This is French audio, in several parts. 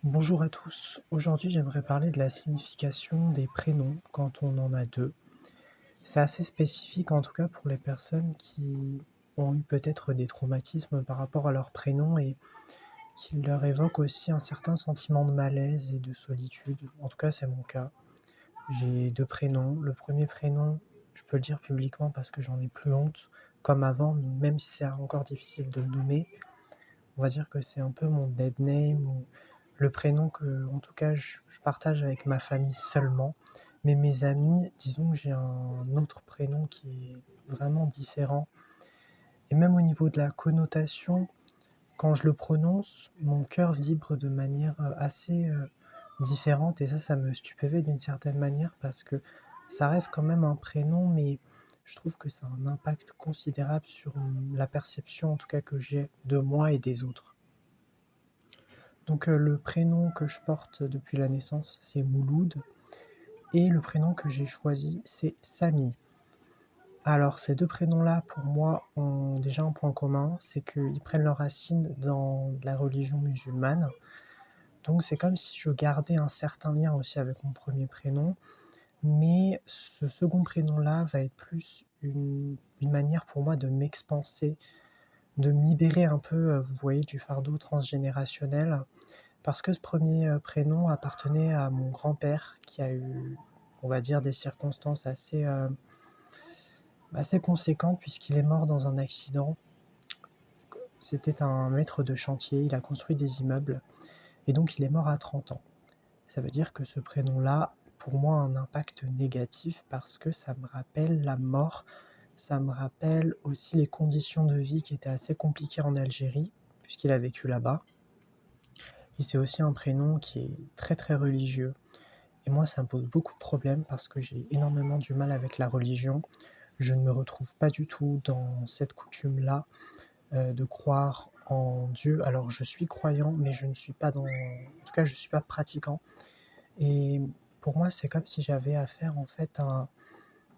Bonjour à tous. Aujourd'hui, j'aimerais parler de la signification des prénoms quand on en a deux. C'est assez spécifique, en tout cas pour les personnes qui ont eu peut-être des traumatismes par rapport à leur prénom et qui leur évoquent aussi un certain sentiment de malaise et de solitude. En tout cas, c'est mon cas. J'ai deux prénoms. Le premier prénom, je peux le dire publiquement parce que j'en ai plus honte, comme avant, même si c'est encore difficile de le nommer. On va dire que c'est un peu mon dead name ou le prénom que, en tout cas, je partage avec ma famille seulement. Mais mes amis, disons que j'ai un autre prénom qui est vraiment différent. Et même au niveau de la connotation, quand je le prononce, mon cœur vibre de manière assez différente. Et ça me stupéfait d'une certaine manière parce que ça reste quand même un prénom, mais je trouve que ça a un impact considérable sur la perception, en tout cas, que j'ai de moi et des autres. Donc le prénom que je porte depuis la naissance, c'est Mouloud et le prénom que j'ai choisi, c'est Samy. Alors ces deux prénoms-là, pour moi, ont déjà un point commun, c'est qu'ils prennent leurs racines dans la religion musulmane. Donc c'est comme si je gardais un certain lien aussi avec mon premier prénom, mais ce second prénom-là va être plus une manière pour moi de m'expanser, de me libérer un peu, vous voyez, du fardeau transgénérationnel. Parce que ce premier prénom appartenait à mon grand-père qui a eu, on va dire, des circonstances assez conséquentes puisqu'il est mort dans un accident. C'était un maître de chantier, il a construit des immeubles et donc il est mort à 30 ans. Ça veut dire que ce prénom-là, pour moi, a un impact négatif parce que ça me rappelle la mort, ça me rappelle aussi les conditions de vie qui étaient assez compliquées en Algérie puisqu'il a vécu là-bas. Et c'est aussi un prénom qui est très très religieux. Et moi, ça me pose beaucoup de problèmes parce que j'ai énormément du mal avec la religion. Je ne me retrouve pas du tout dans cette coutume-là, de croire en Dieu. Alors, je suis croyant, mais je ne suis pas dans... En tout cas, je ne suis pas pratiquant. Et pour moi, c'est comme si j'avais affaire en fait à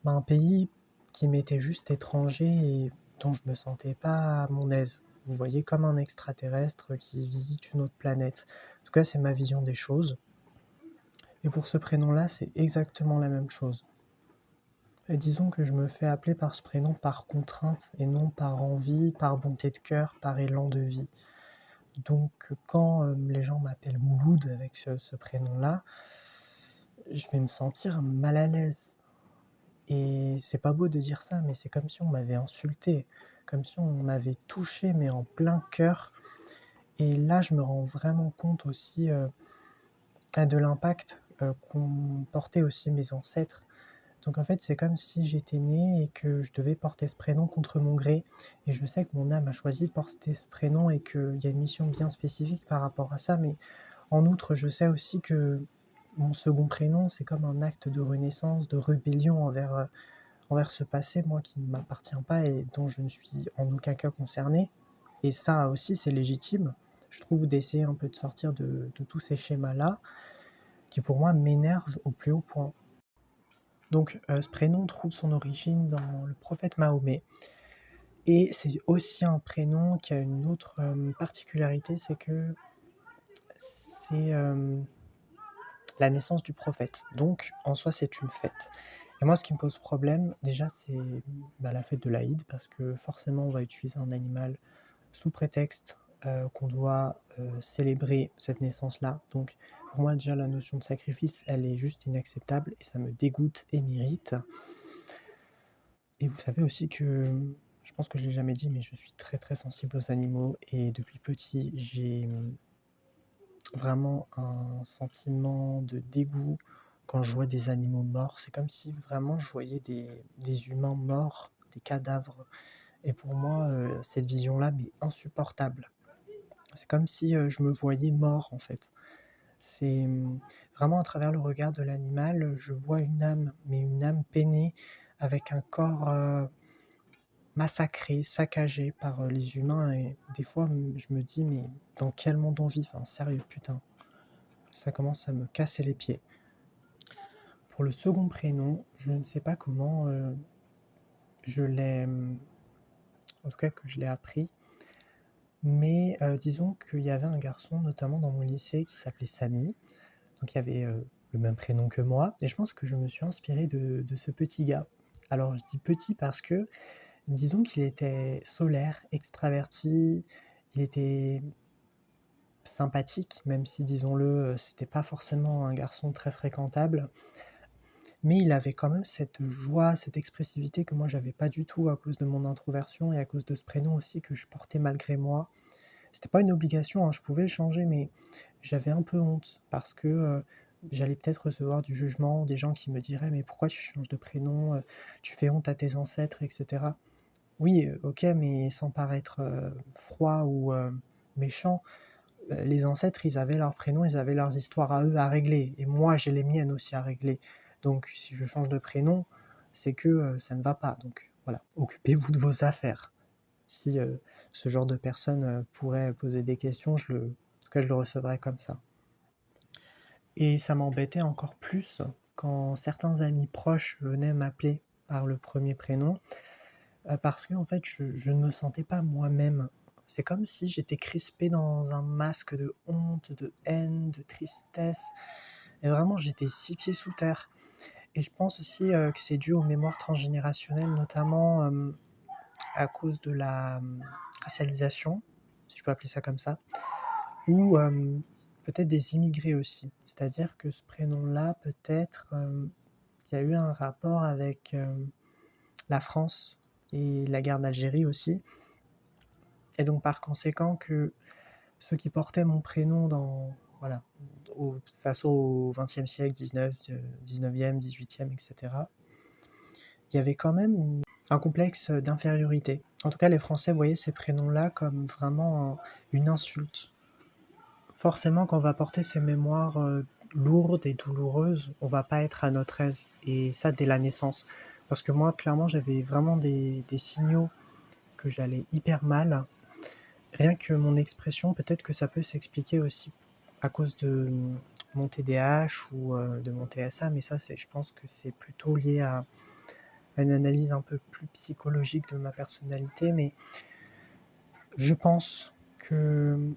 un pays qui m'était juste étranger et dont je me sentais pas à mon aise. Vous voyez, comme un extraterrestre qui visite une autre planète. En tout cas, c'est ma vision des choses. Et pour ce prénom-là, c'est exactement la même chose. Et disons que je me fais appeler par ce prénom par contrainte et non par envie, par bonté de cœur, par élan de vie. Donc quand les gens m'appellent Mouloud avec ce prénom-là, je vais me sentir mal à l'aise. Et c'est pas beau de dire ça, mais c'est comme si on m'avait insulté, comme si on m'avait touché, mais en plein cœur. Et là, je me rends vraiment compte aussi de l'impact qu'ont porté aussi mes ancêtres. Donc en fait, c'est comme si j'étais né et que je devais porter ce prénom contre mon gré. Et je sais que mon âme a choisi de porter ce prénom et qu'il y a une mission bien spécifique par rapport à ça. Mais en outre, je sais aussi que mon second prénom, c'est comme un acte de renaissance, de rébellion envers ce passé, moi, qui ne m'appartient pas et dont je ne suis en aucun cas concerné. Et ça aussi, c'est légitime, je trouve, d'essayer un peu de sortir de tous ces schémas-là, qui pour moi m'énervent au plus haut point. Donc ce prénom trouve son origine dans le prophète Mahomet et c'est aussi un prénom qui a une autre particularité, c'est que c'est la naissance du prophète. Donc en soi c'est une fête. Et moi ce qui me pose problème déjà c'est la fête de l'Aïd parce que forcément on va utiliser un animal sous prétexte qu'on doit célébrer cette naissance-là. Donc pour moi déjà la notion de sacrifice elle est juste inacceptable et ça me dégoûte et m'irrite. Et vous savez aussi que, je pense que je l'ai jamais dit, mais je suis très très sensible aux animaux et depuis petit, j'ai vraiment un sentiment de dégoût quand je vois des animaux morts. C'est comme si vraiment je voyais des humains morts, des cadavres. Et pour moi, cette vision-là m'est insupportable. C'est comme si je me voyais mort en fait. C'est vraiment à travers le regard de l'animal, je vois une âme, mais une âme peinée avec un corps massacré, saccagé par les humains et des fois je me dis mais dans quel monde on vit? Enfin sérieux putain, ça commence à me casser les pieds. Pour le second prénom, je ne sais pas comment je l'ai, en tout cas que je l'ai appris, Mais disons qu'il y avait un garçon, notamment dans mon lycée, qui s'appelait Samy, donc il avait le même prénom que moi, et je pense que je me suis inspiré de ce petit gars. Alors je dis petit parce que, disons qu'il était solaire, extraverti, il était sympathique, même si, disons-le, c'était pas forcément un garçon très fréquentable, mais il avait quand même cette joie, cette expressivité que moi j'avais pas du tout à cause de mon introversion et à cause de ce prénom aussi que je portais malgré moi. C'était pas une obligation, hein, je pouvais le changer, mais j'avais un peu honte parce que j'allais peut-être recevoir du jugement, des gens qui me diraient: «Mais pourquoi tu changes de prénom? Tu fais honte à tes ancêtres» et cetera. Oui, OK, mais sans paraître froid ou méchant. Les ancêtres, ils avaient leur prénom, ils avaient leurs histoires à eux à régler, et moi j'ai les miennes aussi à régler. Donc si je change de prénom, c'est que ça ne va pas. Donc voilà, occupez-vous de vos affaires. Si ce genre de personne pourrait poser des questions, en tout cas je le recevrais comme ça. Et ça m'embêtait encore plus quand certains amis proches venaient m'appeler par le premier prénom, parce que en fait je ne me sentais pas moi-même. C'est comme si j'étais crispé dans un masque de honte, de haine, de tristesse, et vraiment j'étais 6 pieds sous terre. Et je pense aussi que c'est dû aux mémoires transgénérationnelles, notamment à cause de la racialisation, si je peux appeler ça comme ça, ou peut-être des immigrés aussi. C'est-à-dire que ce prénom-là, peut-être, il y a eu un rapport avec la France et la guerre d'Algérie aussi. Et donc par conséquent que ceux qui portaient mon prénom dans, voilà, ça soit au XXe siècle, 19e, 18e, etc., il y avait quand même un complexe d'infériorité. En tout cas, les Français voyaient ces prénoms-là comme vraiment une insulte. Forcément, quand on va porter ces mémoires lourdes et douloureuses, on va pas être à notre aise. Et ça, dès la naissance. Parce que moi, clairement, j'avais vraiment des signaux que j'allais hyper mal. Rien que mon expression, peut-être que ça peut s'expliquer aussi à cause de mon TDAH ou de mon TSA, mais ça, je pense que c'est plutôt lié à une analyse un peu plus psychologique de ma personnalité. Mais je pense que,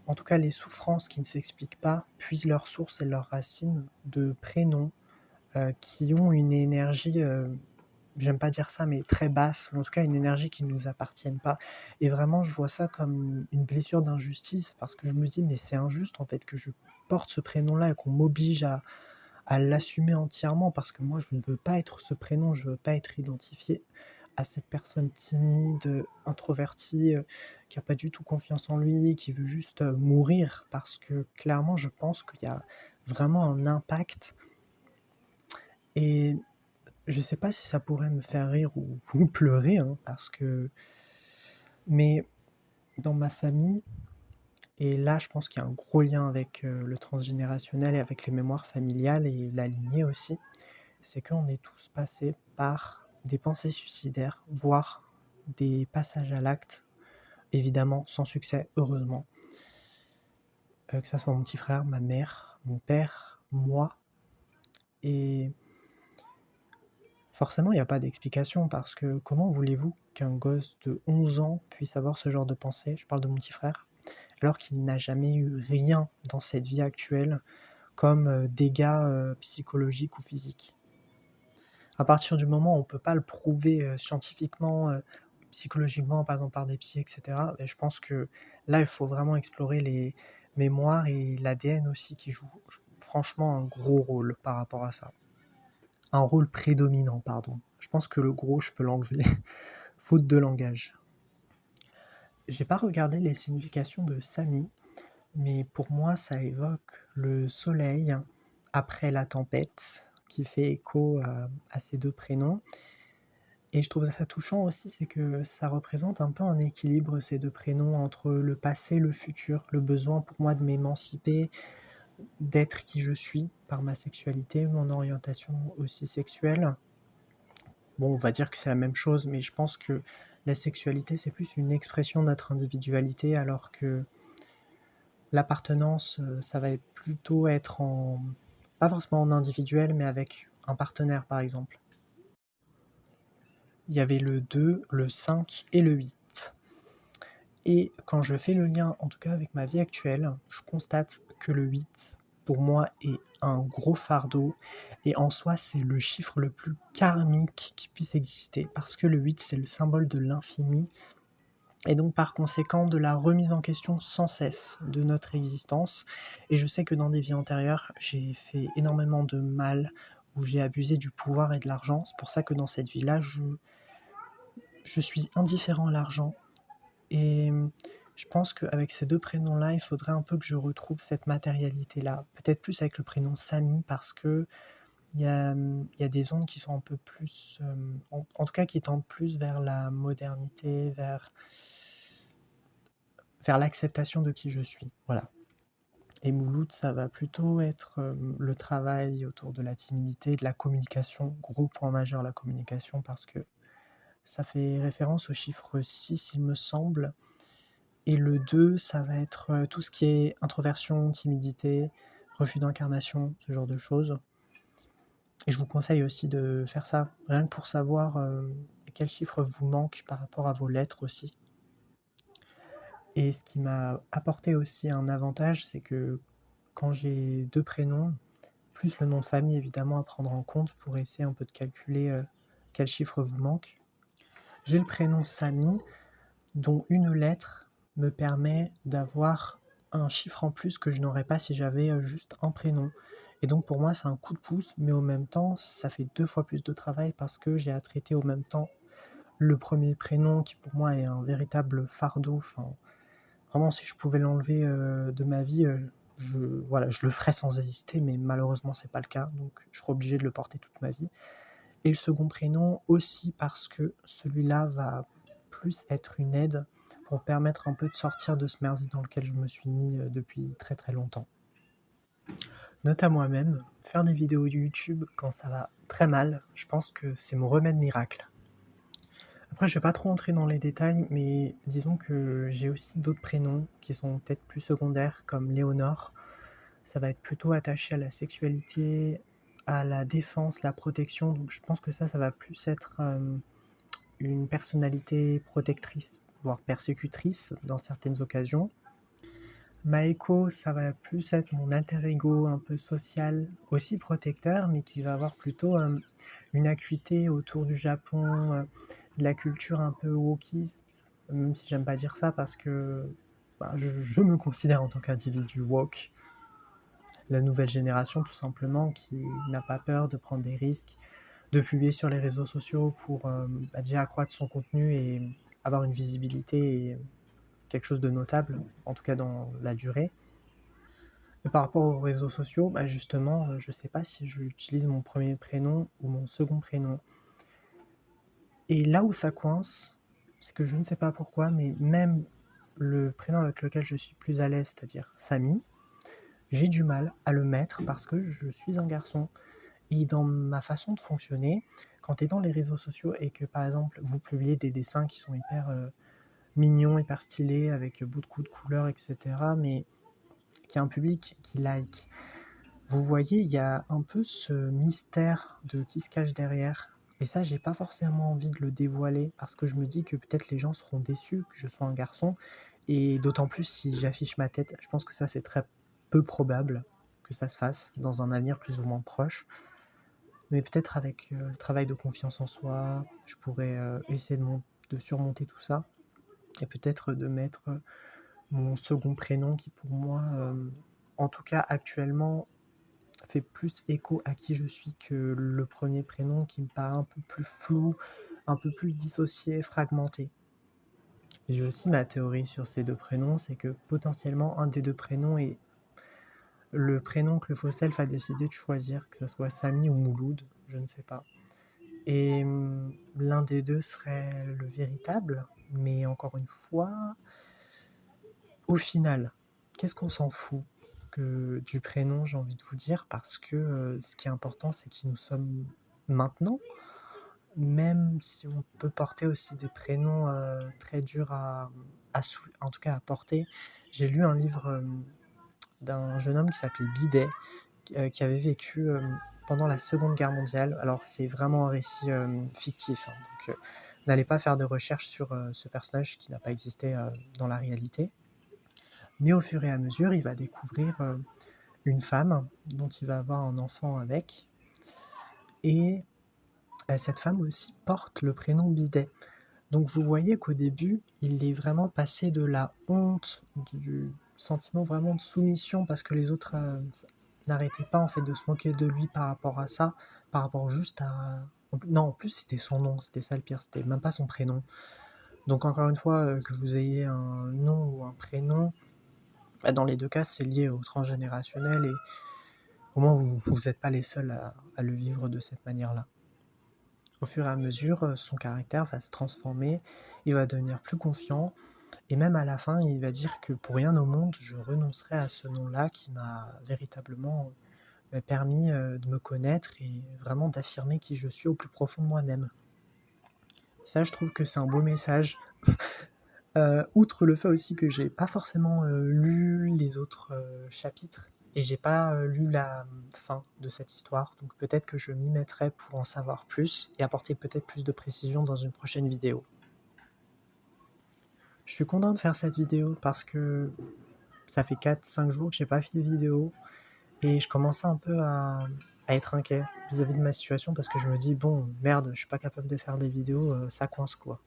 en tout cas, les souffrances qui ne s'expliquent pas puisent leur source et leurs racines de prénoms qui ont une énergie, j'aime pas dire ça, mais très basse, ou en tout cas une énergie qui ne nous appartienne pas. Et vraiment, je vois ça comme une blessure d'injustice, parce que je me dis, mais c'est injuste en fait que je porte ce prénom-là et qu'on m'oblige à l'assumer entièrement, parce que moi, je ne veux pas être ce prénom, je veux pas être identifié à cette personne timide, introvertie, qui a pas du tout confiance en lui, qui veut juste mourir, parce que clairement, je pense qu'il y a vraiment un impact. Et je sais pas si ça pourrait me faire rire ou pleurer, hein, parce que, mais dans ma famille, et là je pense qu'il y a un gros lien avec le transgénérationnel et avec les mémoires familiales et la lignée aussi, c'est qu'on est tous passés par des pensées suicidaires, voire des passages à l'acte, évidemment sans succès, heureusement. Que ça soit mon petit frère, ma mère, mon père, moi. Et forcément, il n'y a pas d'explication, parce que comment voulez-vous qu'un gosse de 11 ans puisse avoir ce genre de pensée, je parle de mon petit frère, alors qu'il n'a jamais eu rien dans cette vie actuelle comme dégâts psychologiques ou physiques. À partir du moment où on ne peut pas le prouver scientifiquement, psychologiquement, par exemple par des psys, etc., et je pense que là, il faut vraiment explorer les mémoires et l'ADN aussi qui joue franchement un gros rôle par rapport à ça. Un rôle prédominant, pardon. Je pense que le gros, je peux l'enlever, faute de langage. J'ai pas regardé les significations de Samy, mais pour moi, ça évoque le soleil après la tempête, qui fait écho à ces deux prénoms. Et je trouve ça touchant aussi, c'est que ça représente un peu un équilibre, ces deux prénoms, entre le passé et le futur, le besoin pour moi de m'émanciper, d'être qui je suis par ma sexualité, mon orientation aussi sexuelle. Bon, on va dire que c'est la même chose, mais je pense que la sexualité, c'est plus une expression de notre individualité, alors que l'appartenance, ça va plutôt être en, pas forcément en individuel, mais avec un partenaire, par exemple. Il y avait le 2, le 5 et le 8. Et quand je fais le lien, en tout cas avec ma vie actuelle, je constate que le 8, pour moi, est un gros fardeau et en soi, c'est le chiffre le plus karmique qui puisse exister parce que le 8, c'est le symbole de l'infini et donc par conséquent de la remise en question sans cesse de notre existence. Et je sais que dans des vies antérieures, j'ai fait énormément de mal, où j'ai abusé du pouvoir et de l'argent. C'est pour ça que dans cette vie-là, je suis indifférent à l'argent. Et je pense qu'avec ces deux prénoms-là, il faudrait un peu que je retrouve cette matérialité-là. Peut-être plus avec le prénom Samy, parce que il y a des ondes qui sont un peu plus, en tout cas qui tendent plus vers la modernité, vers l'acceptation de qui je suis. Voilà. Et Mouloud, ça va plutôt être le travail autour de la timidité, de la communication. Gros point majeur, la communication, parce que ça fait référence au chiffre 6, il me semble. Et le 2, ça va être tout ce qui est introversion, timidité, refus d'incarnation, ce genre de choses. Et je vous conseille aussi de faire ça, rien que pour savoir quel chiffre vous manque par rapport à vos lettres aussi. Et ce qui m'a apporté aussi un avantage, c'est que quand j'ai deux prénoms, plus le nom de famille évidemment à prendre en compte pour essayer un peu de calculer quel chiffre vous manque. J'ai le prénom Samy, dont une lettre me permet d'avoir un chiffre en plus que je n'aurais pas si j'avais juste un prénom. Et donc pour moi c'est un coup de pouce, mais en même temps ça fait 2 fois plus de travail parce que j'ai à traiter en même temps le premier prénom qui pour moi est un véritable fardeau. Enfin, vraiment si je pouvais l'enlever de ma vie, voilà, je le ferais sans hésiter, mais malheureusement c'est pas le cas, donc je serai obligé de le porter toute ma vie. Et le second prénom aussi parce que celui-là va plus être une aide pour permettre un peu de sortir de ce merdier dans lequel je me suis mis depuis très très longtemps. Note à moi-même, faire des vidéos YouTube quand ça va très mal, je pense que c'est mon remède miracle. Après, je vais pas trop entrer dans les détails, mais disons que j'ai aussi d'autres prénoms qui sont peut-être plus secondaires, comme Léonore. Ça va être plutôt attaché à la sexualité, à la défense, la protection. Donc je pense que ça va plus être une personnalité protectrice, voire persécutrice dans certaines occasions. Maeko, ça va plus être mon alter ego un peu social, aussi protecteur, mais qui va avoir plutôt une acuité autour du Japon, de la culture un peu wokiste, même si j'aime pas dire ça parce que je me considère en tant qu'individu woke, la nouvelle génération tout simplement, qui n'a pas peur de prendre des risques, de publier sur les réseaux sociaux pour déjà accroître son contenu et avoir une visibilité et quelque chose de notable, en tout cas dans la durée. Et par rapport aux réseaux sociaux, justement, je sais pas si j'utilise mon premier prénom ou mon second prénom. Et là où ça coince, c'est que je ne sais pas pourquoi, mais même le prénom avec lequel je suis plus à l'aise, c'est-à-dire Samy, j'ai du mal à le mettre parce que je suis un garçon. Et dans ma façon de fonctionner, quand tu es dans les réseaux sociaux et que par exemple vous publiez des dessins qui sont hyper mignons, hyper stylés, avec beaucoup de couleurs, etc., mais qu'il y a un public qui like, vous voyez, il y a un peu ce mystère de qui se cache derrière. Et ça, j'ai pas forcément envie de le dévoiler parce que je me dis que peut-être les gens seront déçus que je sois un garçon. Et d'autant plus si j'affiche ma tête, je pense que ça c'est très peu probable que ça se fasse dans un avenir plus ou moins proche. Mais peut-être avec le travail de confiance en soi, je pourrais essayer de surmonter tout ça. Et peut-être de mettre mon second prénom qui pour moi, en tout cas actuellement, fait plus écho à qui je suis que le premier prénom qui me paraît un peu plus flou, un peu plus dissocié, fragmenté. J'ai aussi ma théorie sur ces deux prénoms, c'est que potentiellement un des deux prénoms est le prénom que le faux self a décidé de choisir, que ce soit Samy ou Mouloud, je ne sais pas. Et l'un des deux serait le véritable, mais encore une fois, au final, qu'est-ce qu'on s'en fout du prénom, j'ai envie de vous dire, parce que ce qui est important, c'est qui nous sommes maintenant, même si on peut porter aussi des prénoms très durs en tout cas à porter. J'ai lu un livre d'un jeune homme qui s'appelait Bidet, qui avait vécu pendant la Seconde Guerre mondiale. Alors c'est vraiment un récit fictif, hein, donc N'allez pas faire de recherches sur ce personnage qui n'a pas existé dans la réalité. Mais au fur et à mesure, il va découvrir une femme dont il va avoir un enfant avec. Et cette femme aussi porte le prénom Bidet. Donc vous voyez qu'au début, il est vraiment passé de la honte, du sentiment vraiment de soumission parce que les autres n'arrêtaient pas en fait de se moquer de lui par rapport à ça, par rapport juste à... Non, en plus c'était son nom, c'était ça le pire, c'était même pas son prénom. Donc encore une fois, que vous ayez un nom ou un prénom, bah, dans les deux cas c'est lié au transgénérationnel et au moins vous n'êtes pas les seuls à le vivre de cette manière-là. Au fur et à mesure, son caractère va se transformer, il va devenir plus confiant, et même à la fin, il va dire que pour rien au monde, je renoncerai à ce nom-là qui m'a véritablement permis de me connaître et vraiment d'affirmer qui je suis au plus profond de moi-même. Ça, je trouve que c'est un beau message. Outre le fait aussi que j'ai pas forcément lu les autres chapitres, et j'ai pas lu la fin de cette histoire, donc peut-être que je m'y mettrai pour en savoir plus et apporter peut-être plus de précision dans une prochaine vidéo. Je suis content de faire cette vidéo parce que ça fait 4-5 jours que j'ai pas fait de vidéo et je commençais un peu à être inquiet vis-à-vis de ma situation parce que je me dis bon merde, je suis pas capable de faire des vidéos, ça coince quoi.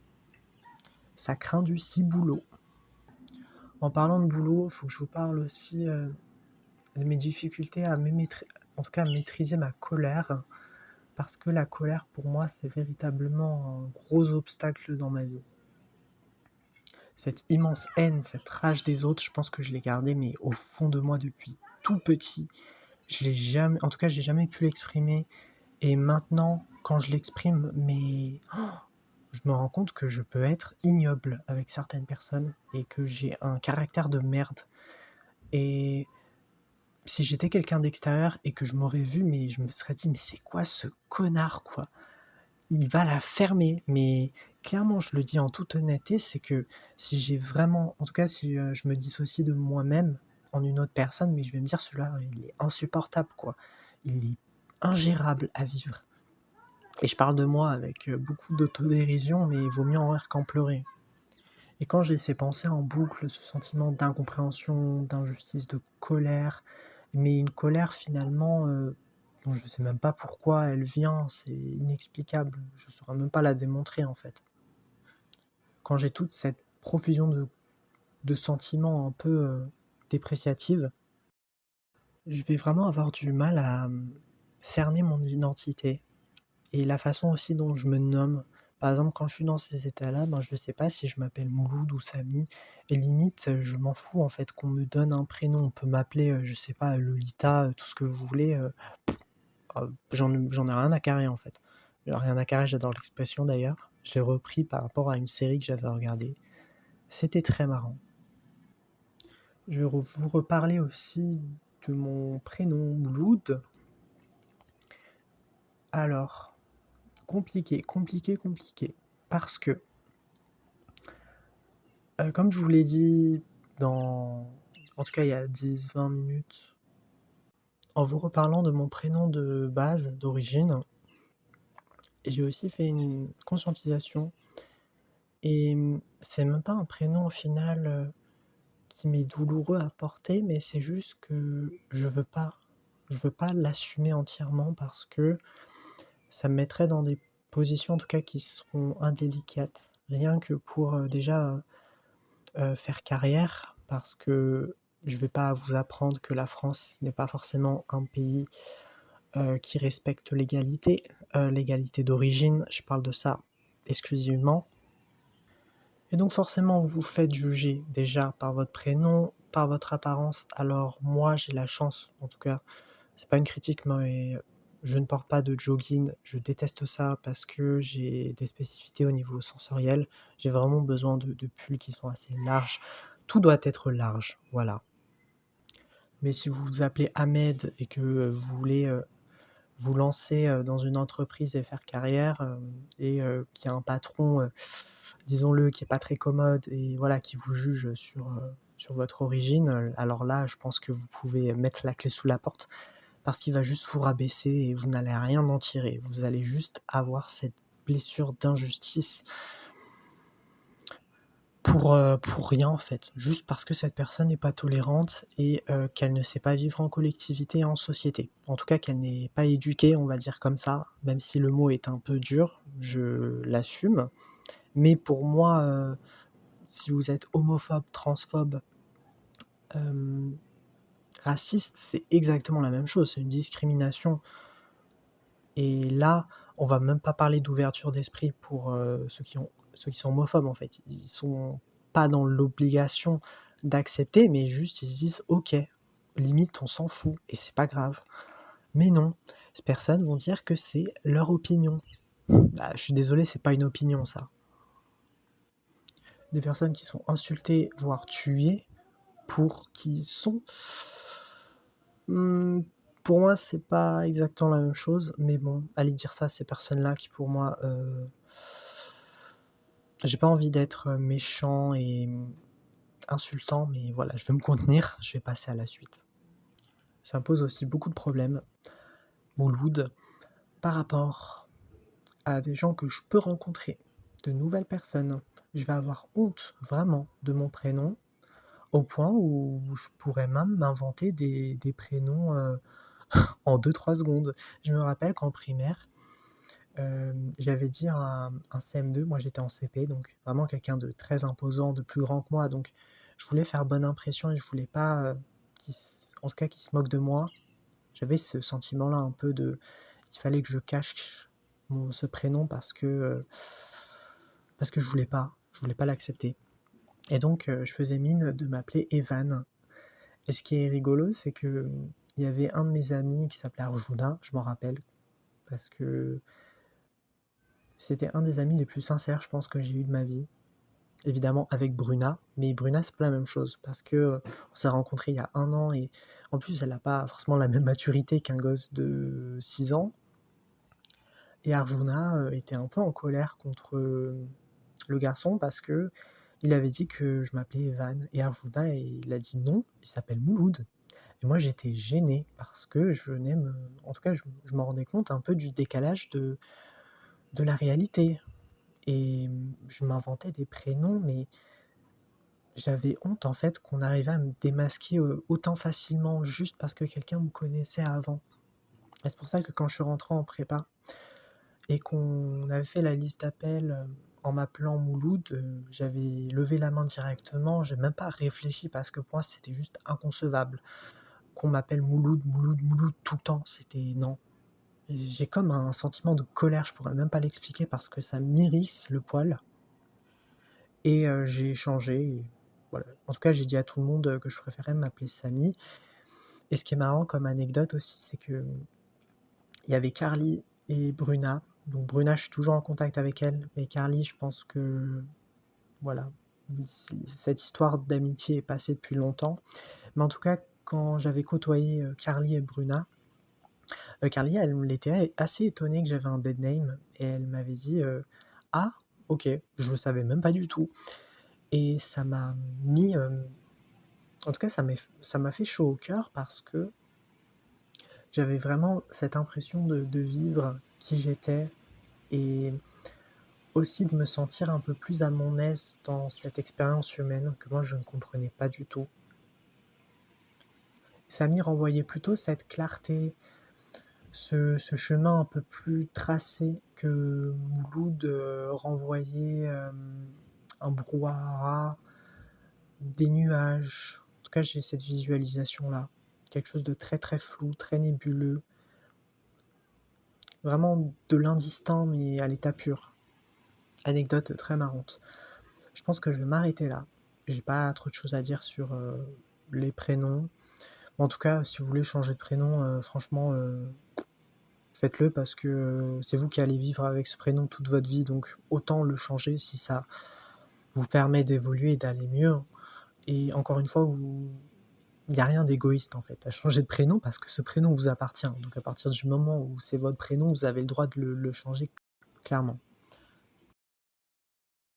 Ça craint du ciboulot. En parlant de boulot, il faut que je vous parle aussi de mes difficultés à en tout cas à maîtriser ma colère, parce que la colère pour moi c'est véritablement un gros obstacle dans ma vie. Cette immense haine, cette rage des autres, je pense que je l'ai gardée mais au fond de moi depuis tout petit. Je l'ai jamais, en tout cas j'ai jamais pu l'exprimer, et maintenant quand je l'exprime, mais je me rends compte que je peux être ignoble avec certaines personnes et que j'ai un caractère de merde. Et si j'étais quelqu'un d'extérieur et que je m'aurais vu, mais je me serais dit, mais c'est quoi ce connard, quoi? Il va la fermer. Mais clairement, je le dis en toute honnêteté, c'est que si j'ai vraiment, en tout cas, si je me dissocie de moi-même en une autre personne, mais je vais me dire, celui-là, il est insupportable, quoi. Il est ingérable à vivre. Et je parle de moi avec beaucoup d'autodérision, mais il vaut mieux en rire qu'en pleurer. Et quand j'ai ces pensées en boucle, ce sentiment d'incompréhension, d'injustice, de colère, mais une colère finalement dont je ne sais même pas pourquoi elle vient, c'est inexplicable, je ne saurais même pas la démontrer en fait. Quand j'ai toute cette profusion de sentiments un peu dépréciatifs, je vais vraiment avoir du mal à cerner mon identité et la façon aussi dont je me nomme. Par exemple, quand je suis dans ces états-là, ben, je ne sais pas si je m'appelle Mouloud ou Samy, et limite, je m'en fous en fait qu'on me donne un prénom. On peut m'appeler, je sais pas, Lolita, tout ce que vous voulez. J'en ai rien à carrer en fait. Rien à carrer, j'adore l'expression d'ailleurs. Je l'ai repris par rapport à une série que j'avais regardée. C'était très marrant. Je vais vous reparler aussi de mon prénom Mouloud. Alors, compliqué. Parce que comme je vous l'ai dit en tout cas il y a 10-20 minutes, en vous reparlant de mon prénom de base, d'origine, j'ai aussi fait une conscientisation et c'est même pas un prénom au final qui m'est douloureux à porter, mais c'est juste que je veux pas l'assumer entièrement parce que ça me mettrait dans des positions en tout cas qui seront indélicates, rien que pour déjà faire carrière, parce que je ne vais pas vous apprendre que la France n'est pas forcément un pays qui respecte l'égalité d'origine, je parle de ça exclusivement. Et donc forcément, vous vous faites juger déjà par votre prénom, par votre apparence. Alors moi, j'ai la chance, en tout cas, c'est pas une critique, mais je ne porte pas de jogging, je déteste ça parce que j'ai des spécificités au niveau sensoriel. J'ai vraiment besoin de pulls qui sont assez larges. Tout doit être large, voilà. Mais si vous vous appelez Ahmed et que vous voulez vous lancer dans une entreprise et faire carrière, et qu'il y a un patron, disons-le, qui est pas très commode et voilà, qui vous juge sur votre origine, alors là, je pense que vous pouvez mettre la clé sous la porte parce qu'il va juste vous rabaisser et vous n'allez rien en tirer. Vous allez juste avoir cette blessure, d'injustice pour rien en fait, juste parce que cette personne n'est pas tolérante et qu'elle ne sait pas vivre en collectivité et en société. En tout cas qu'elle n'est pas éduquée, on va dire comme ça, même si le mot est un peu dur, je l'assume. Mais pour moi, si vous êtes homophobe, transphobe, hem, raciste, c'est exactement la même chose, c'est une discrimination. Et là, on va même pas parler d'ouverture d'esprit pour, ceux qui sont homophobes, en fait. Ils sont pas dans l'obligation d'accepter, mais juste ils se disent: «OK, limite on s'en fout et c'est pas grave». Mais non, ces personnes vont dire que c'est leur opinion. Bah, je suis désolé, c'est pas une opinion ça. Des personnes qui sont insultées, voire tuées pour qui ils sont, mmh, pour moi, c'est pas exactement la même chose, mais bon, aller dire ça à ces personnes-là qui pour moi, j'ai pas envie d'être, méchant et insultant, mais voilà, je vais me contenir, je vais passer à la suite. Ça me pose aussi beaucoup de problèmes, Mouloud, par rapport à des gens que je peux rencontrer, de nouvelles personnes. Je vais avoir honte, vraiment, de mon prénom, au point où je pourrais même m'inventer des prénoms, en 2-3 secondes. Je me rappelle qu'en primaire, j'avais dit à un CM2, moi j'étais en CP, donc vraiment quelqu'un de très imposant, de plus grand que moi, donc je voulais faire bonne impression et je voulais pas, en tout cas qu'il se moque de moi. J'avais ce sentiment-là un peu de il fallait que je cache ce prénom parce que je voulais pas l'accepter et donc je faisais mine de m'appeler Evan et ce qui est rigolo, c'est que, il y avait un de mes amis qui s'appelait Arjuna, je m'en rappelle, parce que c'était un des amis les plus sincères, je pense, que j'ai eu de ma vie. Évidemment avec Bruna, mais Bruna, c'est pas la même chose parce que, on s'est rencontrés il y a 1 an et en plus, elle a pas forcément la même maturité qu'un gosse de 6 ans et Arjuna, était un peu en colère contre, le garçon parce qu'il avait dit que je m'appelais Evan et Arjuna, il a dit: «Non, il s'appelle Mouloud». Et moi, j'étais gêné parce que je n'aime, en tout cas, je me rendais compte un peu du décalage de la réalité et je m'inventais des prénoms, mais j'avais honte, en fait, qu'on arrivait à me démasquer, autant facilement juste parce que quelqu'un me connaissait avant et c'est pour ça que quand je suis rentré en prépa et qu'on avait fait la liste d'appels, en m'appelant Mouloud, j'avais levé la main directement, j'ai même pas réfléchi parce que pour moi, c'était juste inconcevable qu'on m'appelle Mouloud, Mouloud, Mouloud tout le temps, c'était non. J'ai comme un sentiment de colère, je pourrais même pas l'expliquer parce que ça m'irrisse le poil et j'ai changé et voilà. En tout cas, j'ai dit à tout le monde, que je préférais m'appeler Samy et ce qui est marrant comme anecdote aussi, c'est qu'il y avait Carly et Bruna. Donc Bruna, je suis toujours en contact avec elle, mais Carly, je pense que voilà, cette histoire d'amitié est passée depuis longtemps. Mais en tout cas, quand j'avais côtoyé, Carly et Bruna, Carly, elle était assez étonnée que j'avais un dead name et elle m'avait dit, «Ah OK, je le savais même pas du tout» et ça m'a mis, en tout cas ça m'a fait chaud au cœur parce que j'avais vraiment cette impression de vivre qui j'étais et aussi de me sentir un peu plus à mon aise dans cette expérience humaine que moi je ne comprenais pas du tout. Samy renvoyait plutôt cette clarté, ce chemin un peu plus tracé que Mouloud, renvoyait, un brouhaha, des nuages. En tout cas, j'ai cette visualisation-là. Quelque chose de très, très flou, très nébuleux. Vraiment de l'indistinct, mais à l'état pur. Anecdote très marrante. Je pense que je vais m'arrêter là. J'ai pas trop de choses à dire sur, les prénoms. En tout cas, si vous voulez changer de prénom, franchement, faites-le parce que, c'est vous qui allez vivre avec ce prénom toute votre vie, donc autant le changer si ça vous permet d'évoluer et d'aller mieux et encore une fois, il y a rien d'égoïste, en fait, à changer de prénom parce que ce prénom vous appartient. Donc à partir du moment où c'est votre prénom, vous avez le droit de le changer clairement.